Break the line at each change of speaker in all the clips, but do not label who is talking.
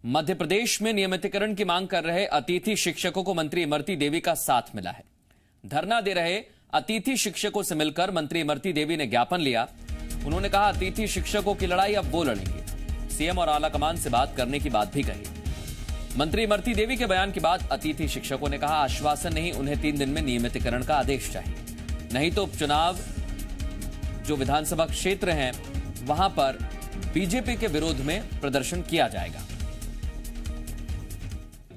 मध्य प्रदेश में नियमितीकरण की मांग कर रहे अतिथि शिक्षकों को मंत्री इमरती देवी का साथ मिला है। धरना दे रहे अतिथि शिक्षकों से मिलकर मंत्री इमरती देवी ने ज्ञापन लिया। उन्होंने कहा अतिथि शिक्षकों की लड़ाई अब वो लड़ेंगे। सीएम और आला कमान से बात करने की बात भी कही। मंत्री इमरती देवी के बयान के बाद अतिथि शिक्षकों ने कहा आश्वासन नहीं, उन्हें 3 दिन में नियमितीकरण का आदेश चाहिए, नहीं तो उपचुनाव जो विधानसभा क्षेत्र हैं वहां पर बीजेपी के विरोध में प्रदर्शन किया जाएगा।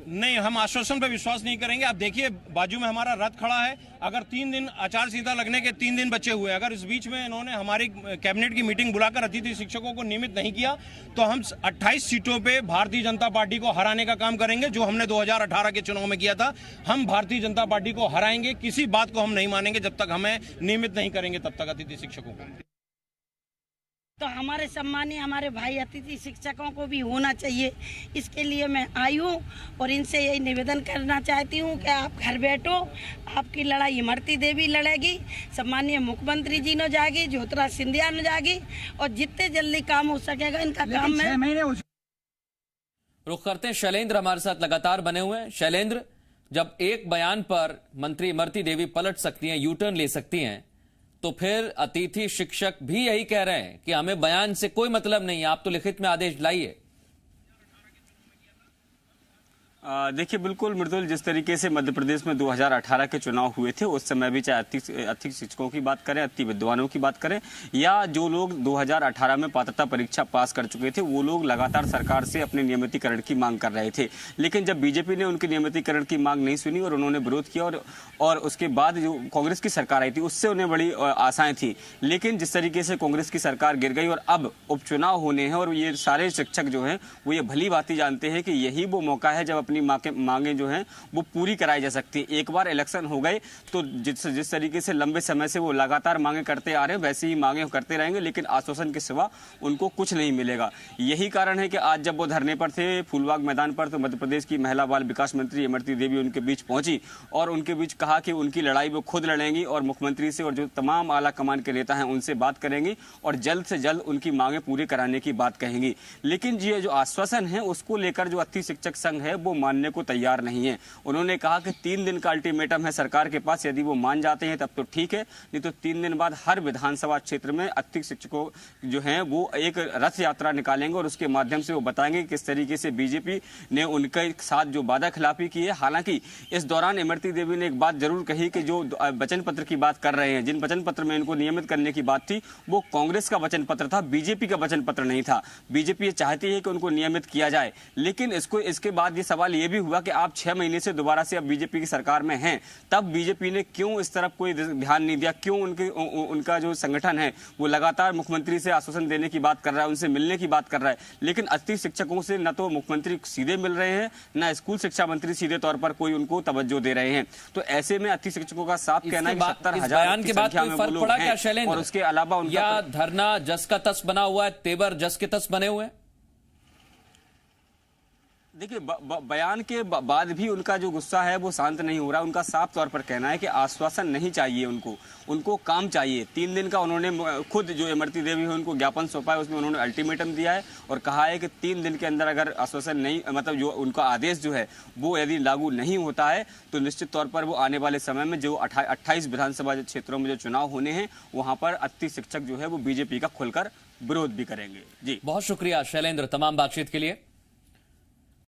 नहीं, हम आश्वासन पर विश्वास नहीं करेंगे। आप देखिए बाजू में हमारा रथ खड़ा है। अगर 3 दिन आचार संहिता लगने के 3 दिन बचे हुए, अगर इस बीच में इन्होंने हमारी कैबिनेट की मीटिंग बुलाकर अतिथि शिक्षकों को नियमित नहीं किया तो हम 28 सीटों पे भारतीय जनता पार्टी को हराने का काम करेंगे, जो हमने 2018 के चुनाव में किया था। हम भारतीय जनता पार्टी को हराएंगे, किसी बात को हम नहीं मानेंगे जब तक हमें नियमित नहीं करेंगे तब तक अतिथि शिक्षकों को।
तो हमारे सम्मानीय हमारे भाई अतिथि शिक्षकों को भी होना चाहिए। इसके लिए मैं आई हूँ और इनसे यही निवेदन करना चाहती हूँ कि आप घर बैठो, आपकी लड़ाई इमरती देवी लड़ेगी, सम्मानीय मुख्यमंत्री जी ने जाएगी, ज्योतिराज सिंधिया ने जाएगी और जितने जल्दी काम हो सकेगा इनका काम में।
रुख करते हैं, शैलेंद्र हमारे साथ लगातार बने हुए हैं। शैलेंद्र, जब एक बयान पर मंत्री इमरती देवी पलट सकती हैं, यू टर्न ले सकती हैं, तो फिर अतिथि शिक्षक भी यही कह रहे हैं कि हमें बयान से कोई मतलब नहीं है, आप तो लिखित में आदेश लाइए।
देखिए बिल्कुल मृदुल, जिस तरीके से मध्य प्रदेश में 2018 के चुनाव हुए थे उस समय भी चाहे अतिथि शिक्षकों की बात करें, अति विद्वानों की बात करें या जो लोग 2018 में पात्रता परीक्षा पास कर चुके थे, वो लोग लगातार सरकार से अपने नियमितीकरण की मांग कर रहे थे। लेकिन जब बीजेपी ने उनके नियमितीकरण की मांग नहीं सुनी और उन्होंने विरोध किया और उसके बाद जो कांग्रेस की सरकार आई थी उससे उन्हें बड़ी आशाएं थी। लेकिन जिस तरीके से कांग्रेस की सरकार गिर गई और अब उपचुनाव होने हैं और ये सारे शिक्षक जो हैं वो ये भली बात जानते हैं कि यही वो मौका है जब अपनी मांगे जो हैं वो पूरी कराई जा सकती है। एक बार इलेक्शन हो गए तो जिस तरीके से लंबे समय से वो लगातार मांगे करते आ रहे हैं वैसे ही मांगे करते रहेंगे, लेकिन आश्वासन के सिवा उनको कुछ नहीं मिलेगा। यही कारण है कि आज जब वो धरने पर थे फूलबाग मैदान पर, तो मध्य प्रदेश की महिला बाल विकास मंत्री इमरती देवी उनके बीच पहुंची और उनके बीच कहा कि उनकी लड़ाई वो खुद लड़ेंगी और मुख्यमंत्री से और जो तमाम आला कमान के नेता हैं उनसे बात करेंगी और जल्द से जल्द उनकी मांगे पूरी कराने की बात कहेंगी। लेकिन ये जो आश्वासन है उसको लेकर जो अतिथि शिक्षक संघ है वो मानने को तैयार नहीं है। उन्होंने कहा कि 3 दिन का अल्टीमेटम है सरकार के पास, यदि वो मान जाते हैं तब तो ठीक है, नहीं तो 3 दिन बाद हर विधानसभा क्षेत्र में अतिथि शिक्षकों जो हैं वो एक रथ यात्रा निकालेंगे और उसके माध्यम से वो बताएंगे किस तरीके से बीजेपी ने उनके साथ जो वादा खिलाफी की है। हालांकि इस दौरान इमरती देवी ने एक बात जरूर कही कि जो वचन पत्र की बात कर रहे हैं, जिन वचन पत्र में इनको नियमित करने की बात थी वो कांग्रेस का वचन पत्र था, बीजेपी का वचन पत्र नहीं था। बीजेपी ये चाहती है कि उनको नियमित किया जाए, लेकिन इसके बाद ये सवाल ये भी हुआ कि आप 6 महीने से दोबारा से अब बीजेपी की सरकार में हैं, तब बीजेपी ने क्यों इस तरफ कोई ध्यान नहीं दिया? क्यों उनका जो संगठन है वो लगातार मुख्यमंत्री से आश्वासन देने की बात कर रहा है, उनसे मिलने की बात कर रहा है, लेकिन अतिथि शिक्षकों से न तो मुख्यमंत्री सीधे मिल रहे हैं न स्कूल शिक्षा मंत्री सीधे तौर पर कोई उनको तवज्जो दे रहे हैं। तो ऐसे में अतिथि शिक्षकों का साफ कहना है 70,000 की संख्या में वो लोग हैं और उसके अलावा उनका
धरना जस का तस बना हुआ है, तेवर जस के तस बने हुए हैं।
देखिए बयान के बाद भी उनका जो गुस्सा है वो शांत नहीं हो रहा। उनका साफ तौर पर कहना है कि आश्वासन नहीं चाहिए, उनको काम चाहिए। 3 दिन का उन्होंने खुद जो इमरती देवी है उनको ज्ञापन सौंपा है, उसमें उन्होंने अल्टीमेटम दिया है और कहा है कि 3 दिन के अंदर अगर आश्वासन नहीं, मतलब जो उनका आदेश जो है वो यदि लागू नहीं होता है तो निश्चित तौर पर वो आने वाले समय में जो 28 विधानसभा क्षेत्रों में जो चुनाव होने हैं वहां पर अतिथि शिक्षक जो है वो बीजेपी का खुलकर विरोध भी करेंगे। जी
बहुत शुक्रिया शैलेंद्र तमाम बातचीत के लिए।